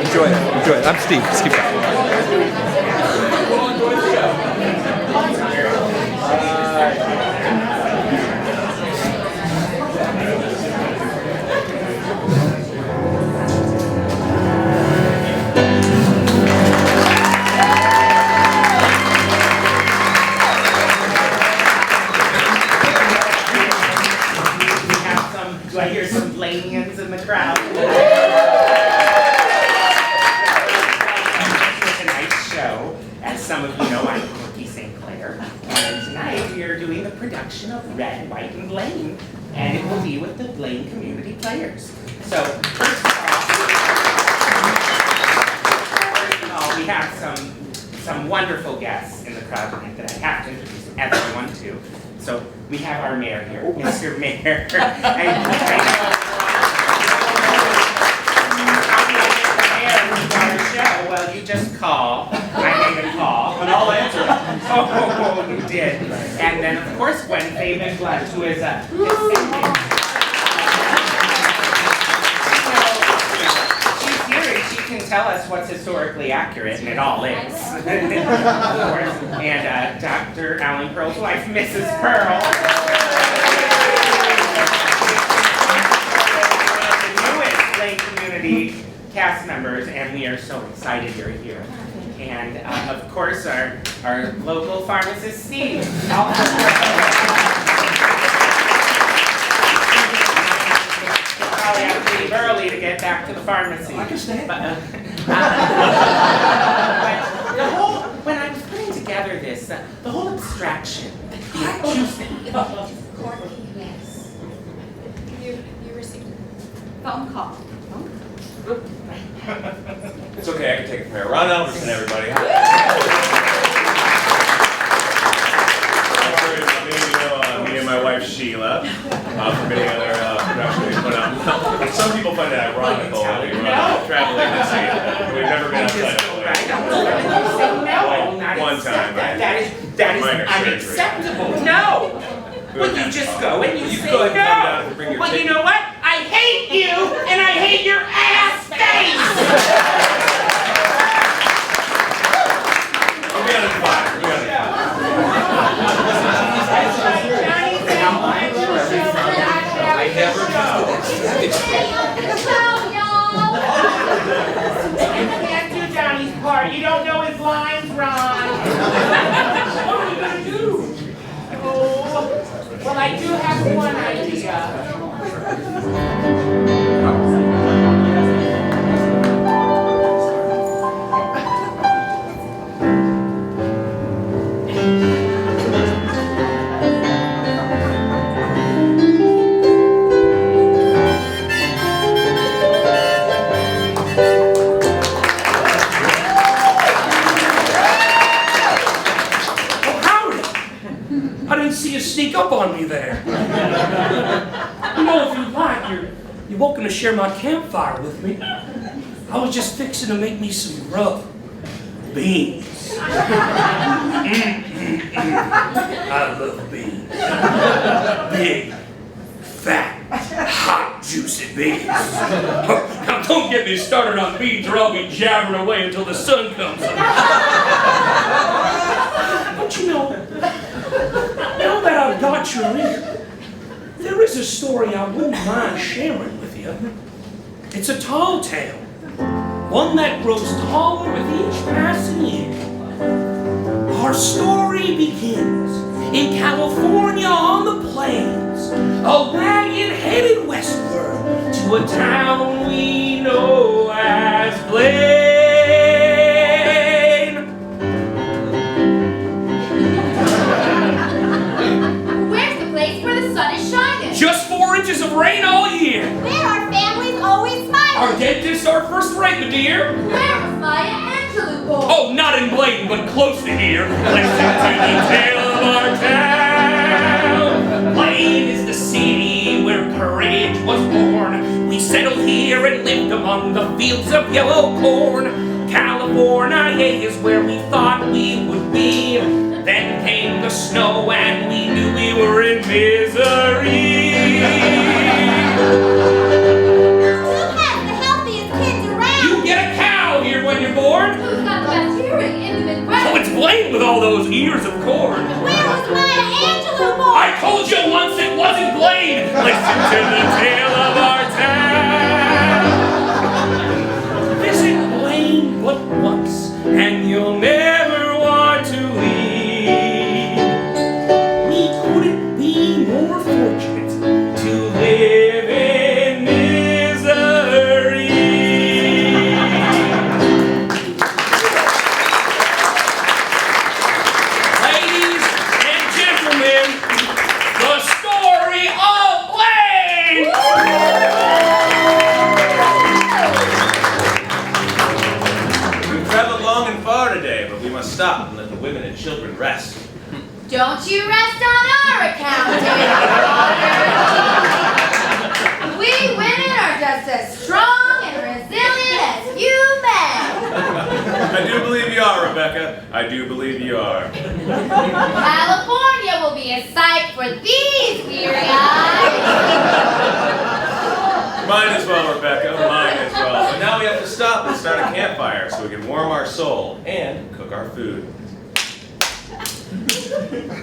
Enjoy it. I'm Steve. Just keep going. Do I hear some Blainians in the crowd? As some of you know, I'm Corky St. Clair, and tonight we are doing the production of Red, White, and Blaine, and it will be with the Blaine Community Players. So, first of all, we have some wonderful guests in the crowd tonight that I have to introduce everyone to. So, we have our mayor here, Mr. Mayor, well, you just call. I made a call. And I'll answer. Oh, you did. And then, of course, Gwen Fabian Blood, who is a descendant. She's here and she can tell us what's historically accurate, and it all is. Of course. And Dr. Alan Pearl's wife, Mrs. Pearl. Community cast members, and we are so excited you're here. And of course, our local pharmacist, Steve. Probably have to leave early to get back to the pharmacy. I can stay. But when I was putting together this, the whole abstraction, the acoustic. Corky, yes. You received a phone call. It's okay, I can take it from here. Ron Albertson, everybody. Hi. Me and my wife Sheila, for many other productions we put out. Some people find it ironical that we run traveling to see it. We've never been outside of one time. That is unacceptable. No! Well, you just go and you say no. Well, you know what? I hate you, and I hate your ass face! We'll be on the fire. I never You can't do Johnny's part. You don't know his lines, Ron. What are we going to do? Oh, well, I do have one idea. Sneak up on me there. You know, if you'd like, you're welcome to share my campfire with me. I was just fixing to make me some rough beans. I love beans. Big, fat, hot, juicy beans. Now don't get me started on beans or I'll be jabbering away until the sun comes up. But you know, now that I've got your ear, there is a story I wouldn't mind sharing with you. It's a tall tale, one that grows taller with each passing year. Our story begins in California on the plains, a wagon headed westward to a town we know as Blaine. Just 4 inches of rain all year. Where our families always smiling. Our dentists are first rate, my dear. Where was Maya Angelou born? Oh, not in Blaine, but close to here. Listen to the tale of our town. fields of yellow corn. California is where we thought we would be. Then came the snow and we knew we were in misery. Who has the healthiest kids around? You get a cow here when you're born. Who's got the best hearing in the Midwest? Oh, it's Blaine with all those ears of corn. Where was Maya Angelou born? I told you once it wasn't Blaine. Listen to the tale of our town. Visit Blaine but once, and you'll never want to leave. We couldn't be more fortunate to live in misery. Ladies and gentlemen, the story of Blaine! We've traveled long and far today, but we must stop and let the women and children rest. Don't you rest on our account, dear daughter. We women are just as strong and resilient as you men. I do believe you are, Rebecca. I do believe you are. California will be a sight for these weary eyes. Mine as well, Rebecca. Mine as well. But now we have to stop and start a campfire so we can warm our soul and cook our food.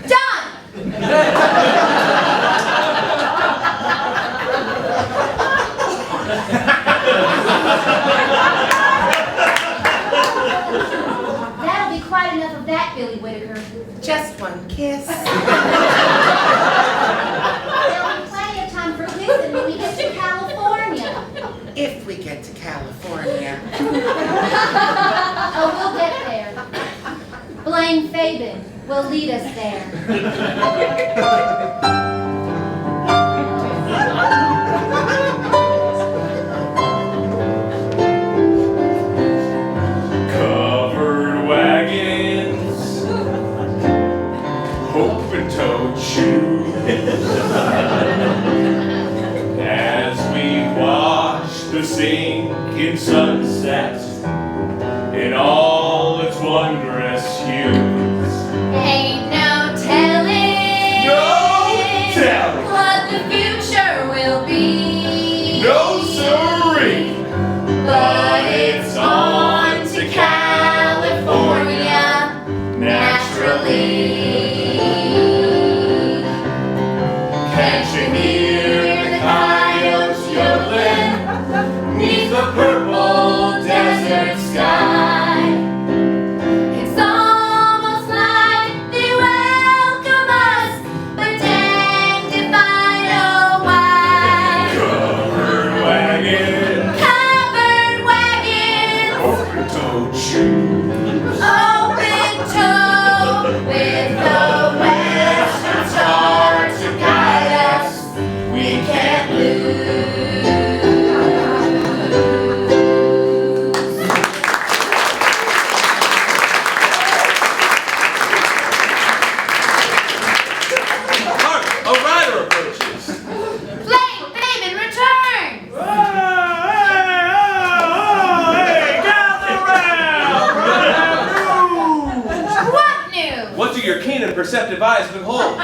Done! That'll be quite enough of that, Billy Whitaker. Just one kiss. There'll be plenty of time for kissing when we get to California. If we get to California. Oh, we'll get there. Blaine Fabin will lead us there. Covered wagons, open-toed shoes. As we watch the sinking sunset in all its wondrous hues. Ain't no telling No telling. what the future will be. No siree. But it's on to California naturally. Can't you hear the coyotes yodeling 'neath the purple desert sky? It's almost like they welcome us, but danged if I know why. Covered wagon, Covered wagons, open-toed shoes. open toe, with the western star to guide us, we can't lose. Hark! A rider approaches. Blaine Fabin returns! Hey, gather round! What news? What do your keen and perceptive eyes behold?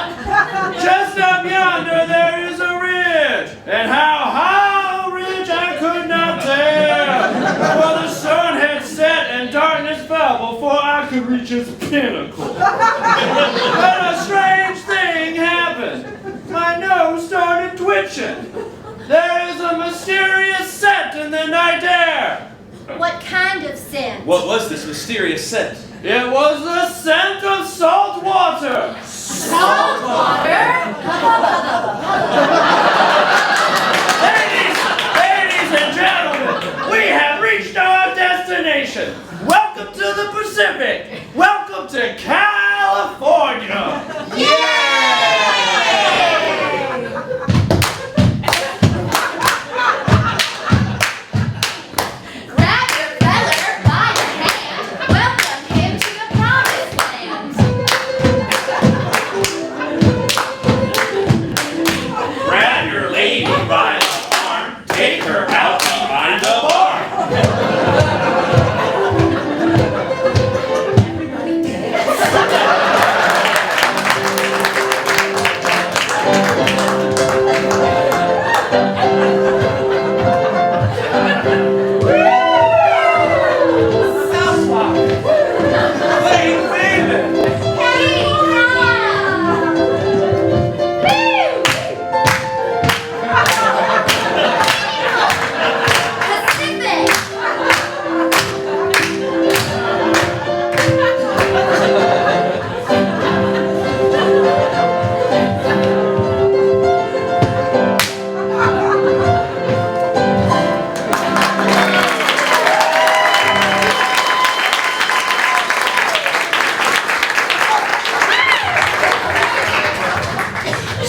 Just up yonder there is a ridge, and how high a ridge I could not tell. For the sun had set and darkness fell before I could reach its pinnacle. But a strange thing happened. My nose started twitching. There is a mysterious scent in the night air. What kind of scent? What was this mysterious scent? It was the scent of salt water. Salt water? Ladies and gentlemen, we have reached our destination. Welcome to the Pacific. Welcome to California. Grab your feller by the hand. Welcome him to the promised land. Grab your lady by the arm. Take her out behind the bar.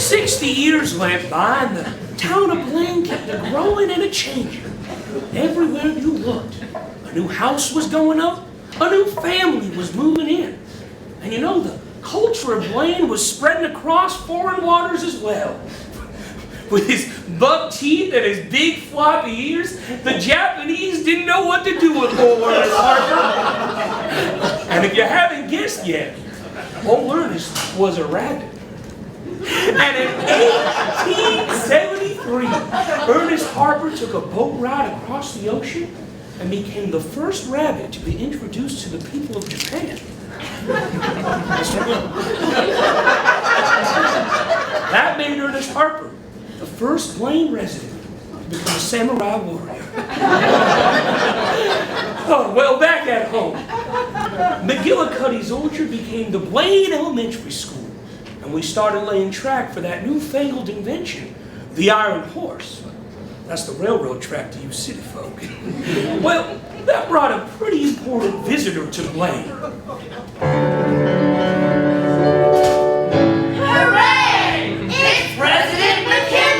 60 years went by and the town of Blaine kept a-growing and a-changing. Everywhere you looked, a new house was going up, a new family was moving in. And you know, the culture of Blaine was spreading across foreign waters as well. With his buck teeth and his big floppy ears, the Japanese didn't know what to do with old Ernest Harper. And if you haven't guessed yet, old Ernest was a rabbit. And in 1873, Ernest Harper took a boat ride across the ocean and became the first rabbit to be introduced to the people of Japan. That made Ernest Harper the first Blaine resident to become a samurai warrior. Oh, well, back at home, McGillicuddy's Orchard became the Blaine Elementary School, and we started laying track for that newfangled invention, the iron horse. That's the railroad track to you city folk. Well, that brought a pretty important visitor to Blaine. Hooray! It's President McKinley!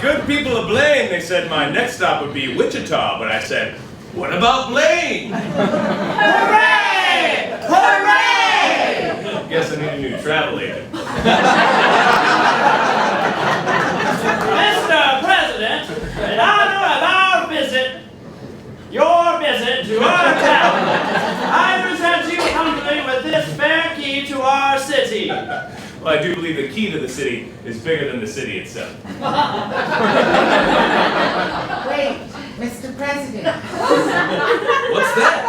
Good people of Blaine, they said my next stop would be Wichita, but I said, what about Blaine? Hooray! Hooray! Guess I need a new travel agent. Mr. President, in honor of our visit, your visit to our town, I present you humbly with this fair key to our city. Well, I do believe the key to the city is bigger than the city itself. Wait, Mr. President. What's that?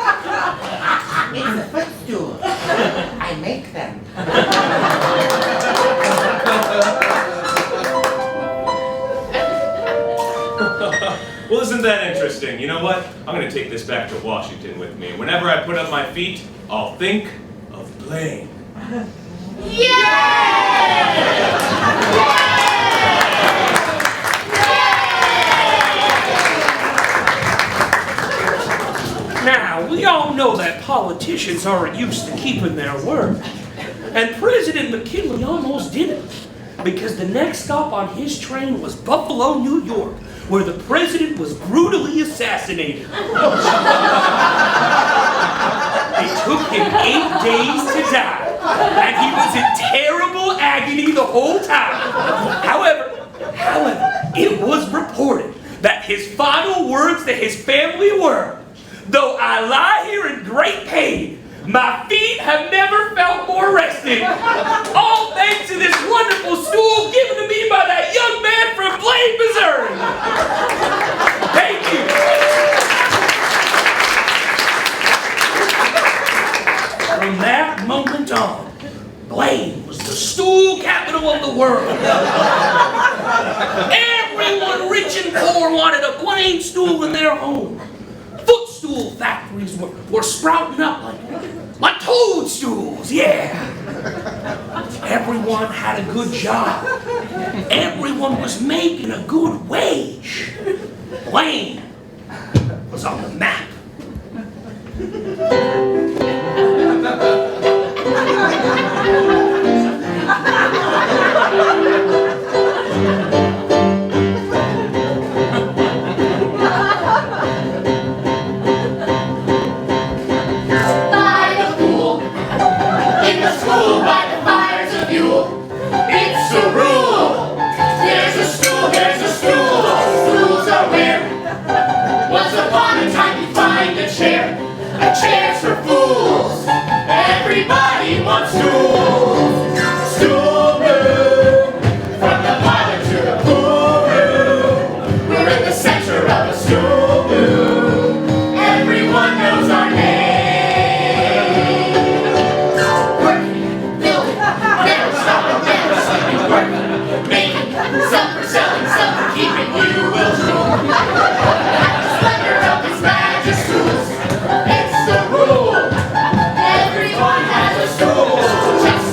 It's a footstool. I make them. Well, isn't that interesting? You know what? I'm going to take this back to Washington with me. Whenever I put up my feet, I'll think of Blaine. Now, we all know that politicians aren't used to keeping their word. And President McKinley almost didn't, because the next stop on his train was Buffalo, New York, where the president was brutally assassinated. It took him 8 days to die, and he was in terrible agony the whole time. However, it was reported that his final words to his family were, "Though I lie here in great pain, my feet have never felt more rested. All thanks to this wonderful stool given to me by that young man from Blaine, Missouri." Thank you. From that moment on, Blaine was the stool capital of the world. Everyone rich and poor wanted a Blaine stool in their home. Footstool factories were sprouting up like toadstools, yeah. Everyone had a good job. Everyone was making a good wage. Blaine was on the map. Chairs for fools. Everybody wants stools. Stool room. From the parlor to the pool room. We're in the center of a stool room. Everyone knows our name. Working, building, never stopping, never sleeping, working, making, some for selling, some for keeping. You will drool. At the splendor of his majesty's. It's the rule. Everyone has a stool. Just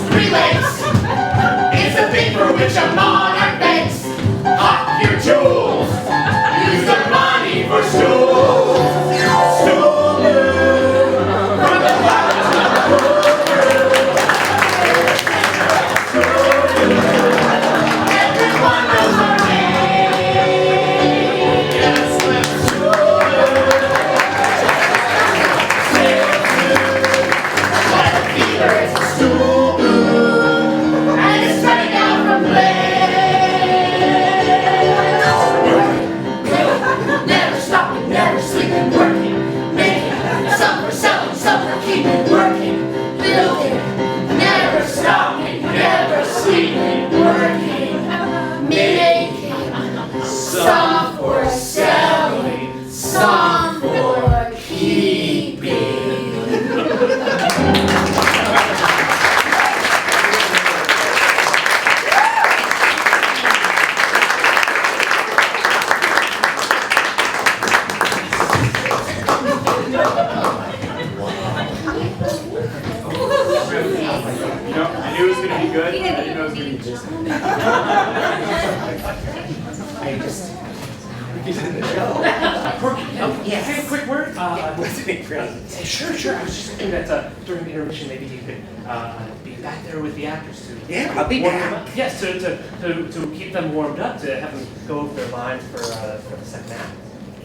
You know, I knew it was going to be good. I didn't know it was going to be this. I just. He's in the show. Corky, yes. Hey, quick word. Wasn't it great? Sure. I was just thinking that during the intermission, maybe you could be back there with the actors to Yeah, I'll be warm back. them up. Yes, to keep them warmed up, to have them go over their lines for the second act.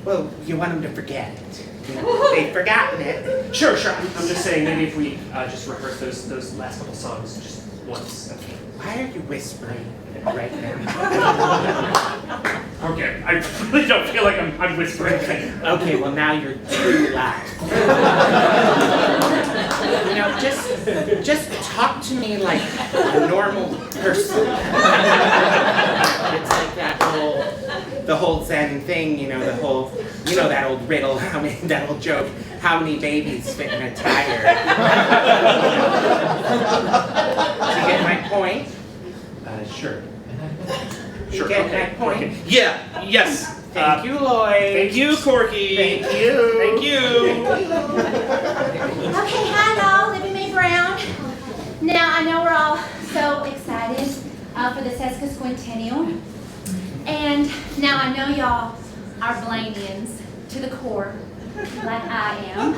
Well, you want them to forget it. They've forgotten it. Sure. I'm just saying, maybe if we just rehearse those last couple songs just once. Why are you whispering right now? Okay, I really don't feel like I'm whispering. Okay, well now you're too loud. You know, just talk to me like a normal person. It's like the whole Zen thing, you know, that old riddle, that old joke, how many babies fit in a tire? Do you get my point? Sure. You get my point? Okay. Yeah. Yes. Thank you, Lloyd. Thank you, Corky. Thank you. Thank you. Okay, hi y'all, Libby Mae Brown. Now I know we're all so excited for the sesquicentennial. And now I know y'all are Blainians to the core, like I am.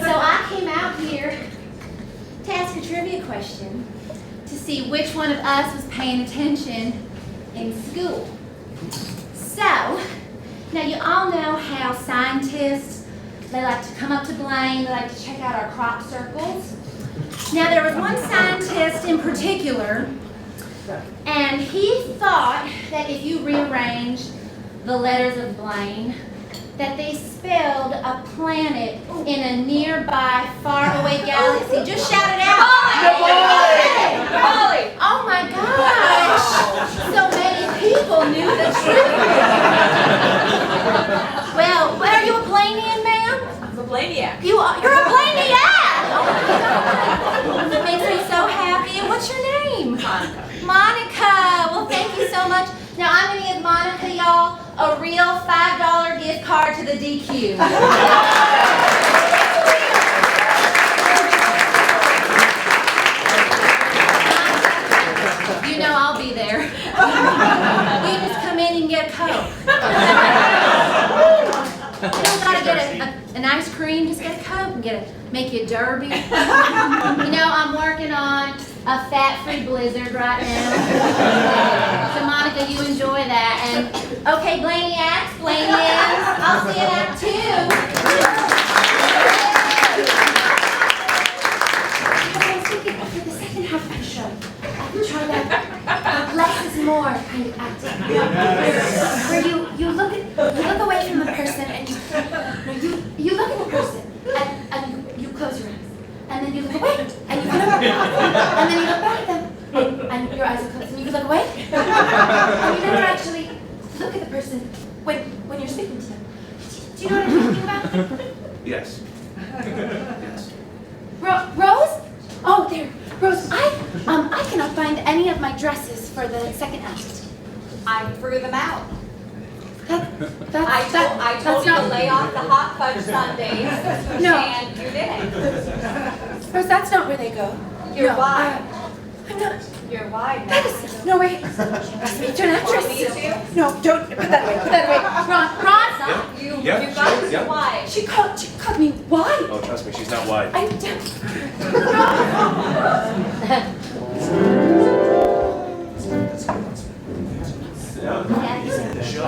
So I came out here to ask a trivia question to see which one of us was paying attention in school. So, now you all know how scientists, they like to come up to Blaine, they like to check out our crop circles. Now there was one scientist in particular, and he thought that if you rearranged the letters of Blaine, that they spelled a planet in a nearby, faraway galaxy. Just shout it out. Holly! Oh my gosh! So many people knew the truth. Well, are you a Blainian, ma'am? I'm a Blainiac. You're a Blainiac! Oh my God! That makes me so happy. And what's your name? Monica. Monica! Well, thank you so much. Now, I'm going to give Monica, y'all, a real $5 gift card to the DQ. You know I'll be there. You just come in and get a Coke. You don't gotta get an ice cream, just get a Coke and make you a derby. You know, I'm working on a fat-free blizzard right now. So Monica, you enjoy that. And okay, Blainiacs, Blainians, I'll see you in Act 2. Okay, I was thinking for the second half of the show, I could try that less is more kind of acting. Where you look away from the person and you look at the person and you close your eyes. And then you look away, and you look up, and then you look back at them, and your eyes are closed, and you look away, and you never actually look at the person when you're speaking to them. Do you know what I'm talking about? Yes. Rose? Oh, there, Rose. I cannot find any of my dresses for the second act. I threw them out. I That's told you not to lay off the hot fudge sundaes, No. and you didn't. Rose, that's not where they go. You're No, wide. I'm not. You're wide now. That is no way. Speak to an actress. Want me to? No, don't put that away. Put that away. Ron. You Yeah, got to be yeah. wide. She called me wide. Oh, trust me, she's not wide. I don't.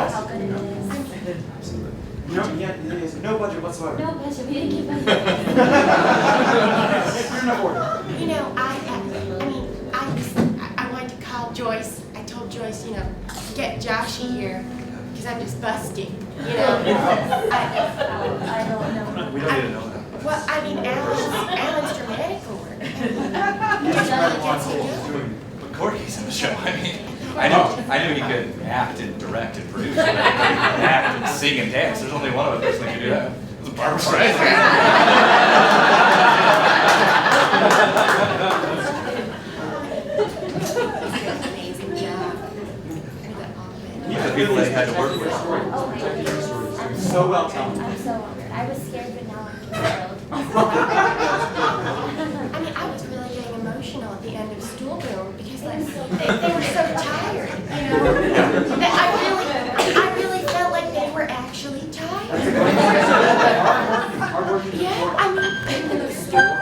How good it is. No budget whatsoever. No budget. We didn't get budget. You know, I wanted to call Joyce. I told Joyce, you know, get Joshy here because I'm just busting. You know, I don't know. We don't need to know that. well, I mean, Alan's dramatic work. He just really gets it going. But Corky's in the show. I knew he could act and direct and produce. He could act and sing and dance. There's only one other person that could do that. It was Barbara Streisand. Amazing job. People they had to work with. Oh my goodness. So well talented. I'm so honored. I was scared, but now I'm thrilled. I mean, I was really getting emotional at the end of schoolroom because like they were so tired, you know. That I really felt like they were actually tired. Yeah, I mean, in those stools.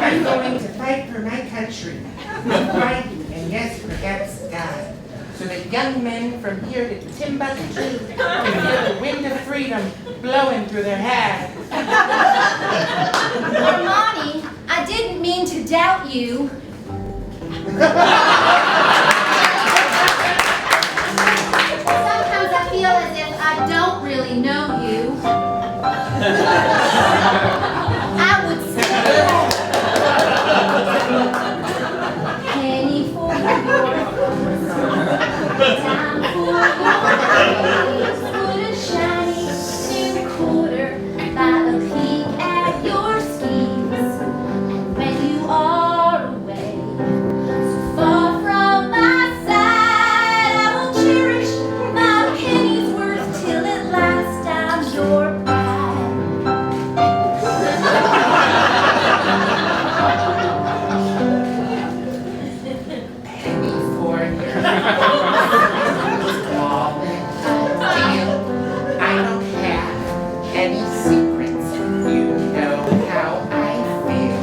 I'm going to fight for my country, fight and yes, perhaps die, so that young men from here to Timbuktu can feel the wind of freedom blowing through their hair. Armani, I didn't mean to doubt you. Sometimes I feel as if I don't really know you. I would say penny for your time for your put a shiny new quarter by a peek at your schemes. And when you are away, so far from my side, I will cherish my penny's worth till at last I'm your pride. I don't have any secrets. You know how I feel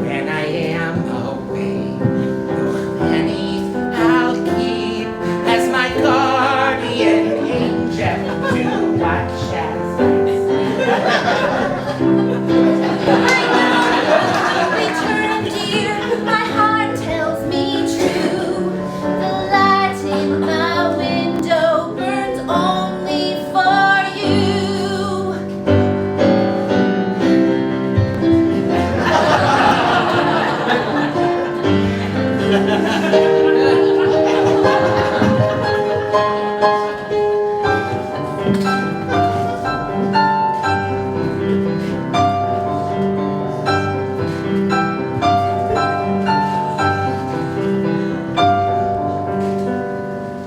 when I am away. Your penny I'll keep as my guardian angel to watch as I Return, dear, my heart tells me true. The light in my window burns only for you.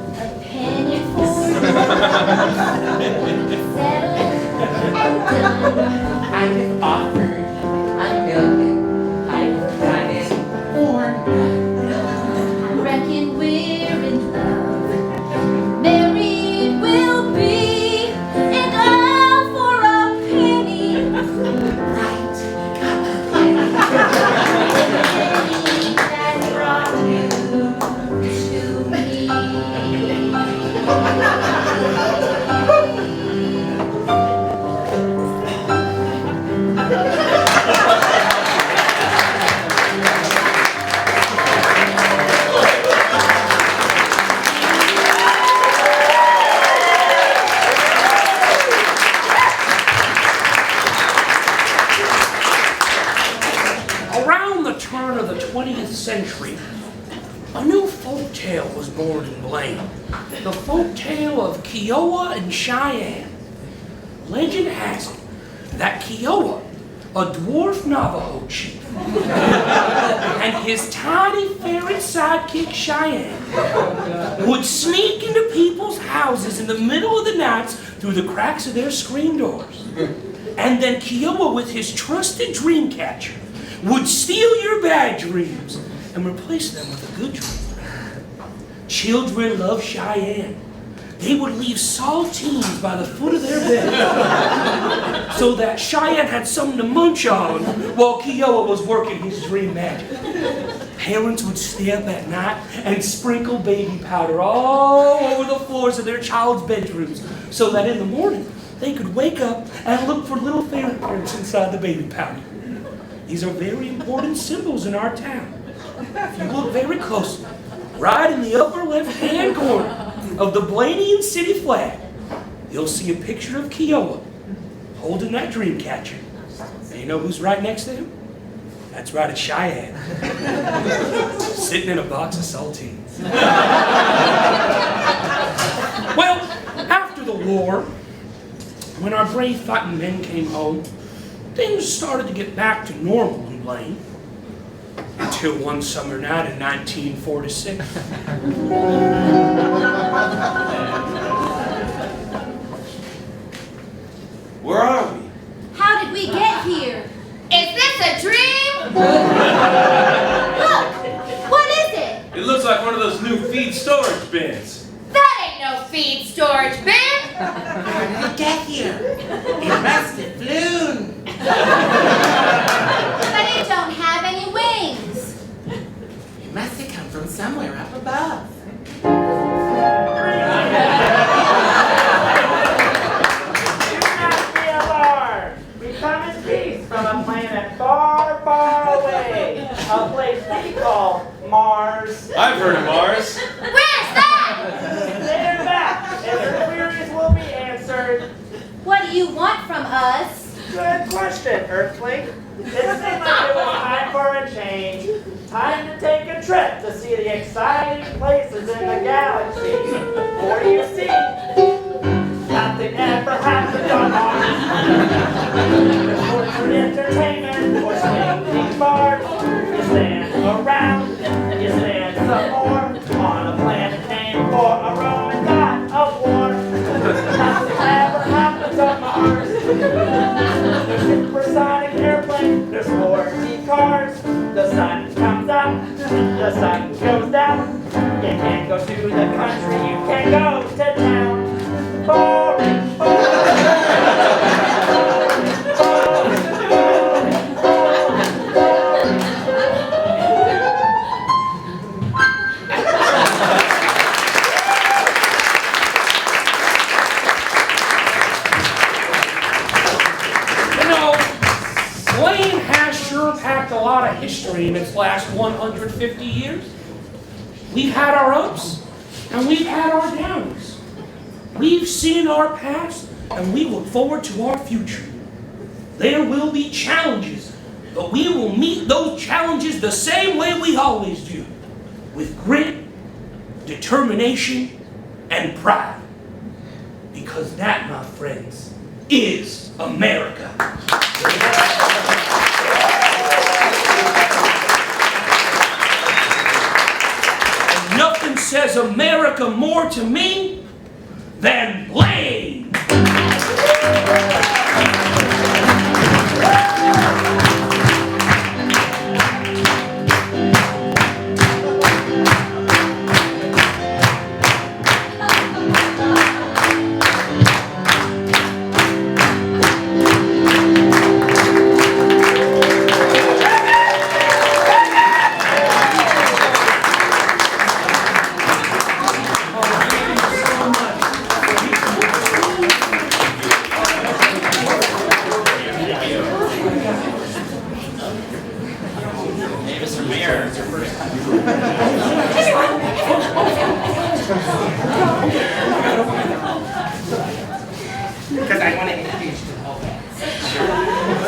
A penny for you. Settled and done. I have offered a million. I've done it for none. I reckon we're in love. Married we'll be, and all for a penny. Right. Penny that brought you to me. Around the turn of the 20th century, a new folk tale was born in Blaine. The folk tale of Kiowa and Cheyenne. Legend has it that Kiowa, a dwarf Navajo chief, and his tiny ferret sidekick Cheyenne would sneak into people's houses in the middle of the night through the cracks of their screen doors. And then Kiowa, with his trusted dream catcher, would steal your bad dreams and replace them with a good dream. Children love Cheyenne. They would leave saltines by the foot of their bed so that Cheyenne had something to munch on while Kiowa was working his dream magic. Parents would stay up at night and sprinkle baby powder all over the floors of their child's bedrooms so that in the morning they could wake up and look for little fingerprints inside the baby powder. These are very important symbols in our town. If you look very closely, right in the upper left-hand corner of the Blainian city flag, you'll see a picture of Kiowa holding that dream catcher. And you know who's right next to him? That's right, it's Cheyenne. Sitting in a box of saltines. Well, after the war, when our brave fighting men came home, things started to get back to normal in Blaine. Until one summer night in 1946. Where are we? How did we get here? Is this a dream? Look, what is it? It looks like one of those new feed storage bins. That ain't no feed storage bin. How did it get here? It must have flown. But it don't have any wings. It must have come from somewhere up above. Do not be alarmed. We come in peace from a planet far, far away. A place we call Mars. I've heard of Mars. Where's that? Stand back, and your queries will be answered. What do you want from us? Good question, Earthling. It seems like it was time for a change. Time to take a trip to see the exciting places in the galaxy. For you see, nothing ever happens on Mars. For entertainment, or swinging bars, you stand around, you stand some more, on a planet named for a Roman god of war. Nothing ever happens on Mars. There's supersonic airplanes, there's 4D cars. The sun comes up, the sun goes down. You can't go to the country, you can't go to town. Boring, boring. A lot of history in its last 150 years. We've had our ups and we've had our downs. We've seen our past and we look forward to our future. There will be challenges, but we will meet those challenges the same way we always do, with grit, determination, and pride. Because that, my friends, is America. Nothing says America more to me than Blaine. Because I want to introduce you to the whole band.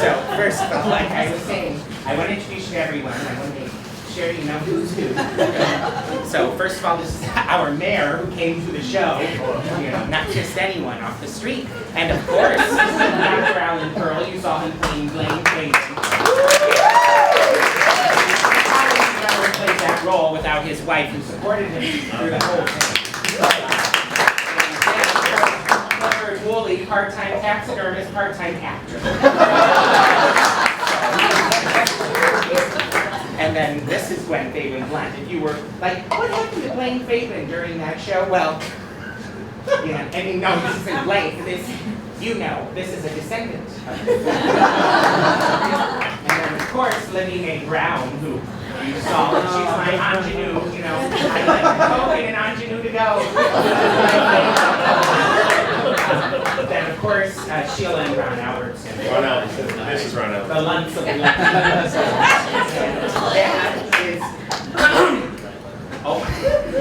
So, first of all, like I was saying, I want to introduce you to everyone. I want to make sure you know who's who. So, first of all, this is our mayor who came to the show. You know, not just anyone off the street. And of course, Dr. Alan Pearl, you saw him playing Blaine Missouri. How would he ever play that role without his wife who supported him through the whole thing? Wooly, part-time taxidermist, part-time actor. And then this is Gwen Fabian Blunt. If you were like, what happened to Blaine Fabian during that show? Well, you know, I mean, no, this isn't Blaine. This, you know, this is a descendant. And then, of course, Libby Mae Brown, who you saw, she's my ingenue, you know. I like Hogan and ingenue to go. Then, of course, Sheila and Ron Albertson. Ron Albertson. This is Ron Albertson. The lunch of the lunch. That is... Oh,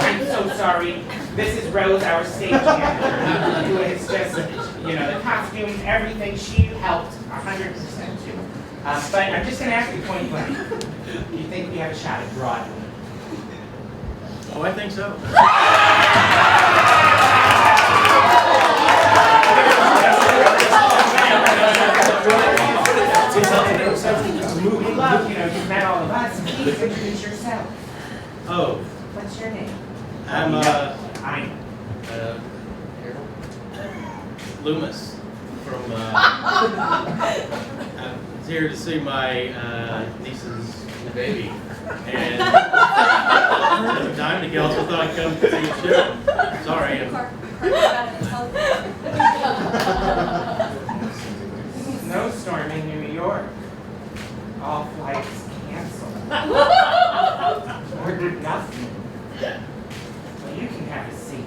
I'm so sorry. This is Rose, our stage manager, who is just You know, the costumes, everything, she helped 100% too. But I'm just going to ask you point blank. Do you think we have a shot at Broadway? Oh, I think so. We love, you know, you've met all of us. Please introduce yourself. Oh, What's your name? I'm I Loomis from. I'm here to see my niece's baby, and at the time the girls thought I'd come see the show. Sorry. snowstorming in New York. All flights canceled. Ordered nothing. Well, you can have a seat.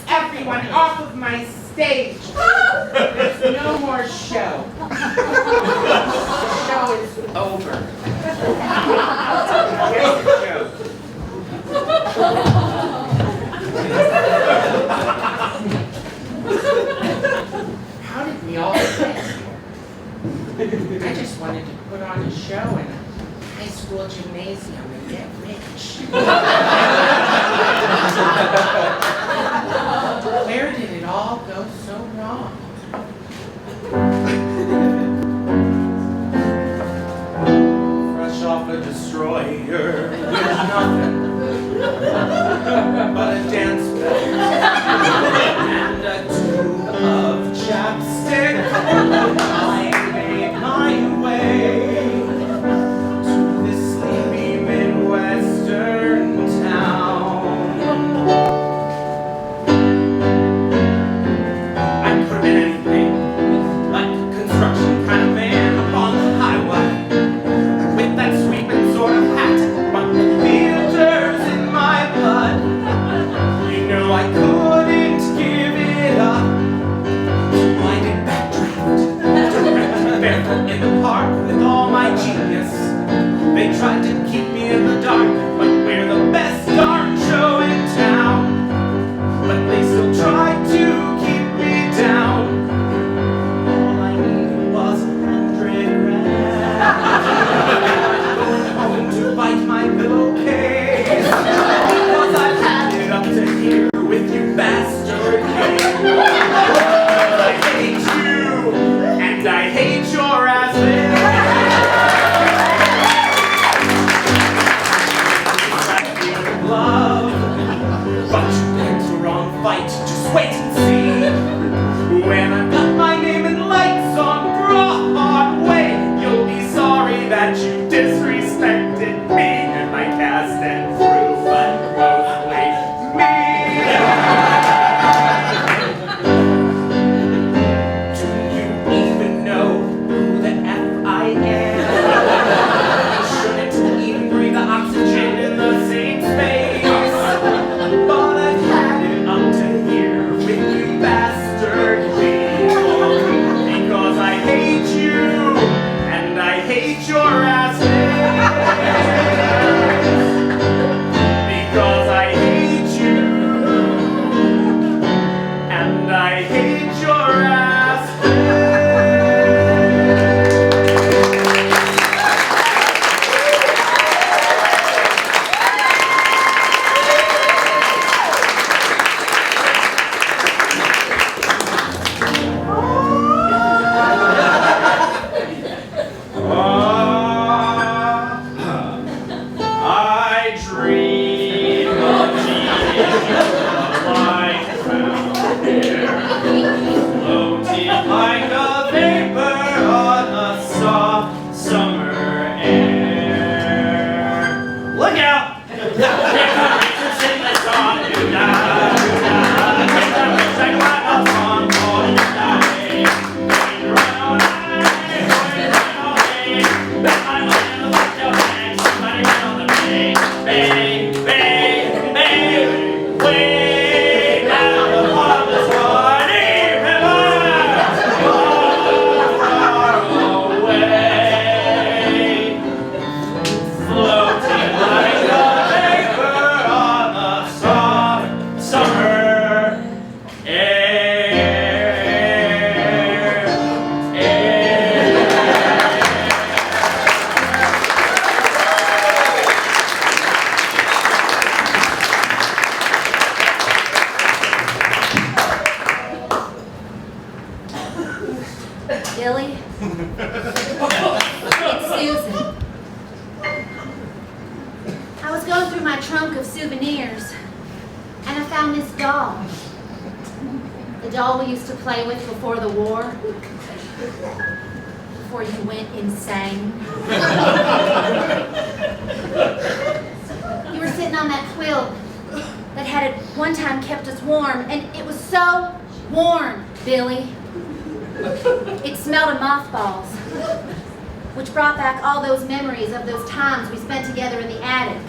Everyone off of my stage. There's no more show. The show is over. Here's the joke. How did we all get here? I just wanted to put on a show in a high school gymnasium and get rich. Where did it all go so wrong? Fresh off a destroyer with nothing but a dance belt and a tube of chapstick. I made my way to this sleepy Midwestern town. I could have been anything, like a construction kind of man upon the highway, with that sweeping sort of hat, but the filters in my blood. You know I couldn't give it up. Blinded backdraft, barefoot in the park with all my genius. They tried to keep me in the dark, but we're the best darn show in town. But they still tried to keep me down. All I needed was 100 grand. Home to bite my pillowcase, because I've had it up to here with you bastard. I hate you, and I hate your ass. I feel love, but you picked the wrong fight. Just wait and see. When I've got my name in lights on Broadway, you'll be sorry that you disrespected me and my cast and crew, but mostly me. Do you even know who the F I am? I shouldn't even breathe the oxygen in the same space. But I've had it up to here with you bastard people, because I hate you and I hate your asses. Because I hate you and I hate your asses. I dream of Jesus lying found here, floating like a vapor on a soft summer air. Look out! It's Susan. I was going through my trunk of souvenirs, and I found this doll. The doll we used to play with before the war. Before you went insane. You were sitting on that quilt that had at one time kept us warm, and it was so warm, Billy. It smelled of mothballs, which brought back all those memories of those times we spent together in the attic.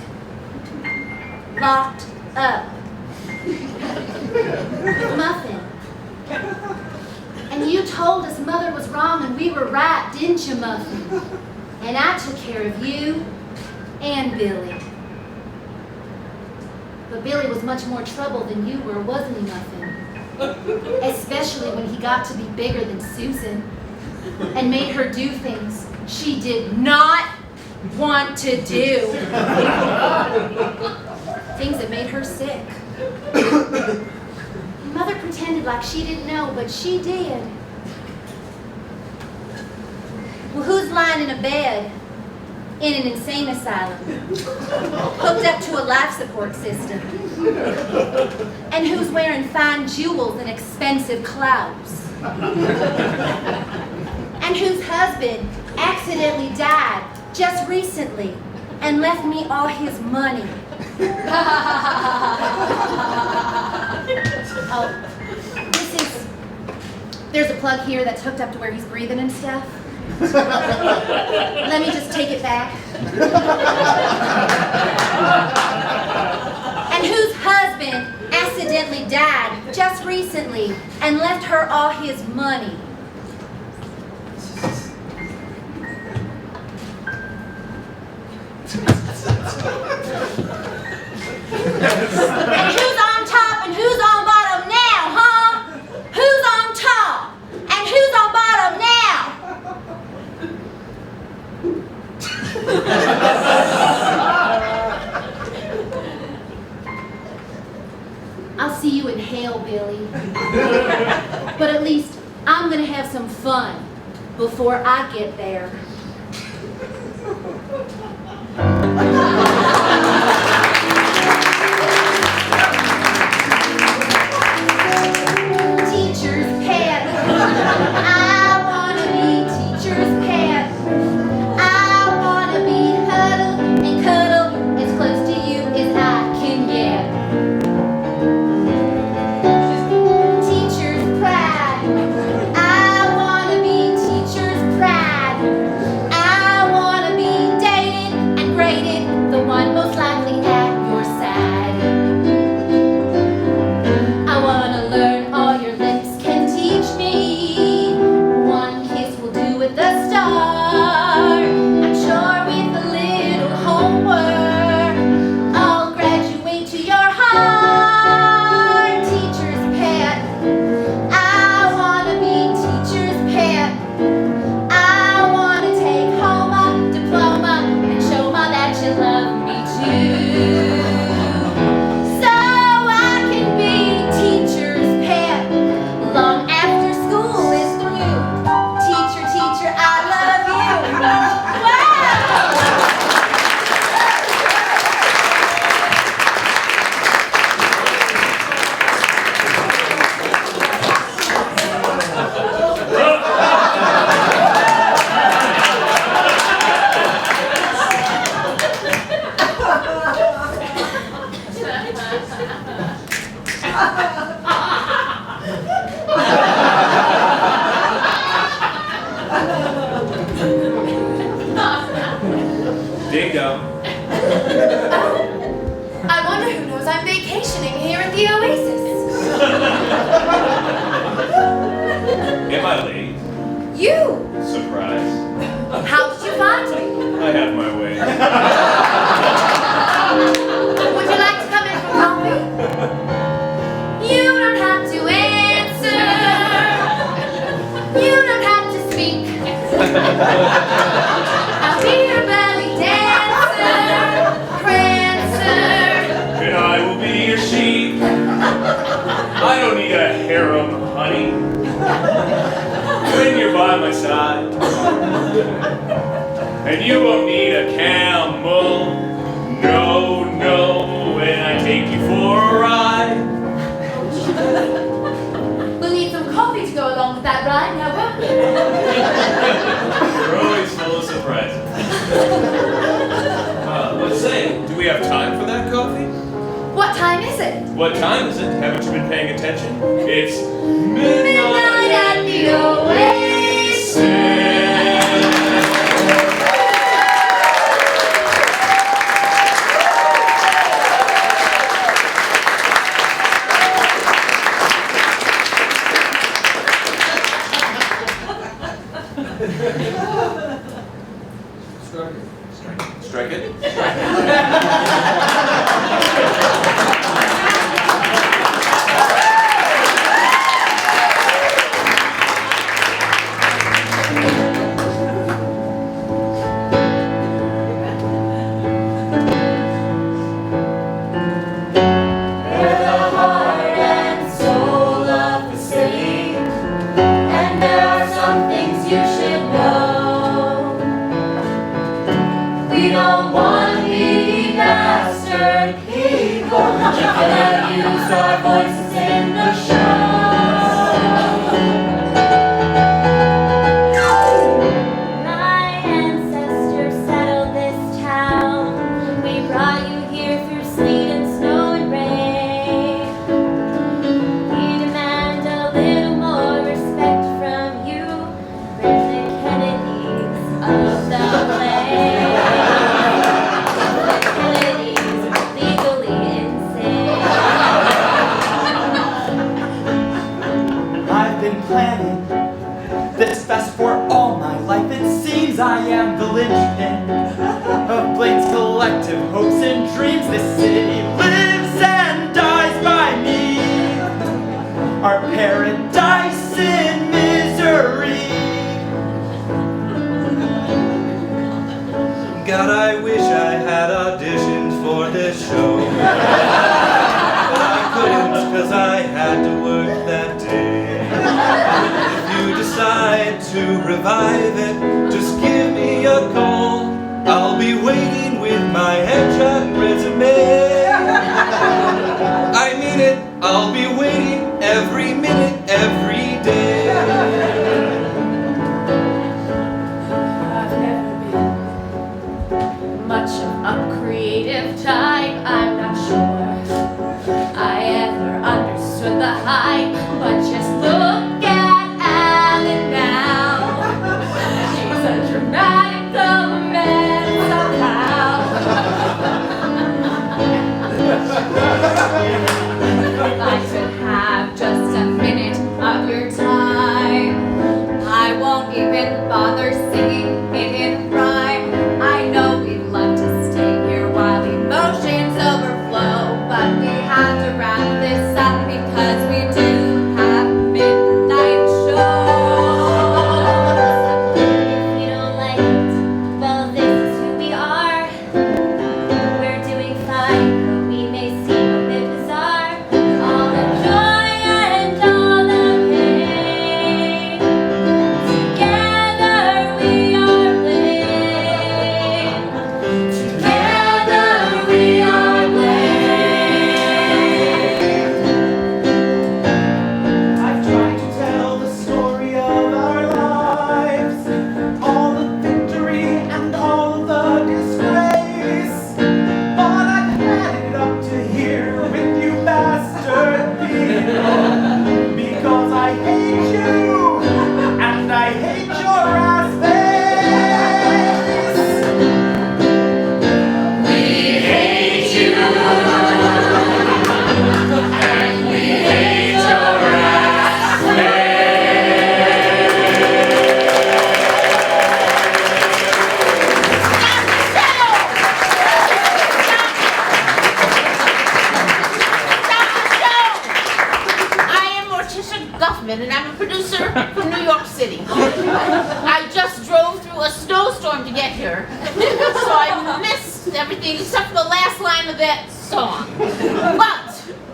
Locked up. With Muffin. And you told us Mother was wrong and we were right, didn't you, Muffin? And I took care of you and Billy. But Billy was much more trouble than you were, wasn't he, Muffin? Especially when he got to be bigger than Susan and made her do things she did not want to do. Things that made her sick. Mother pretended like she didn't know, but she did. Well, who's lying in a bed in an insane asylum, hooked up to a life support system? And who's wearing fine jewels and expensive clothes? And whose husband accidentally died just recently and left me all his money? Oh, there's a plug here that's hooked up to where he's breathing and stuff. Let me just take it back. And whose husband accidentally died just recently and left her all his money? And who's on top and who's on bottom now, huh? Who's on top and who's on bottom now? I'll see you in hell, Billy. But at least I'm gonna have some fun before I get there. Teacher's pet. I wanna be teacher's pet. I wanna be huddled and cuddled as close to you as I can get. Teacher's pride. I wanna be teacher's pride. I wanna be dated and graded, the one most likely at your side. I wanna learn all your lips can teach me. One kiss will do at the start. I'm sure with a little homework, I'll graduate to your heart. Teacher's pet. I wanna be teacher's pet. I wanna take home a diploma and show Ma that you love me too. So I can be teacher's pet long after school is through. Teacher, teacher, I love you. Wow! Dingo. I wonder who knows I'm vacationing here at the Oasis. Am I late? You! Surprise. How did you find me? I have my way. Would you like to come in for coffee? You don't have to answer. You don't have to speak. I'll be your belly dancer, prancer. And I will be your sheep. I don't need a harem, honey. When you're by my side, And you won't need a camel. No, no, when I take you for a ride. We'll need some coffee to go along with that ride, now won't we? You're always full of surprises. Let's say, do we have time for that coffee? What time is it? What time is it? Haven't you been paying attention? It's Midnight at the Oasis. Strike it.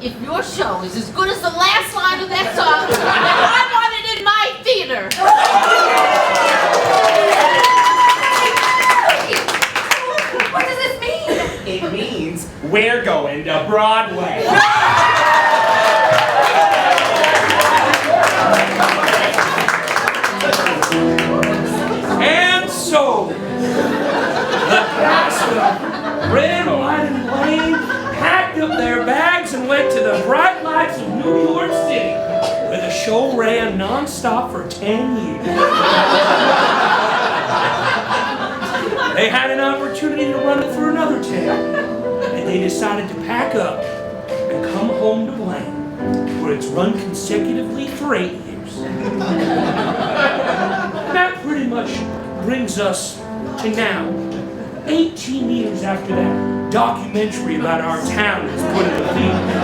If your show is as good as the last line of that song, then I want it in my theater. We're going to Broadway. And so, the cast of Red, White, and Blaine packed up their bags and went to the bright lights of New York City, where the show ran nonstop for 10 years. They had an opportunity to run it for another town, and they decided to pack up and come home to Blaine, where it's run consecutively for 8 years. That pretty much brings us to now, 18 years after that documentary about our town was put in the feed.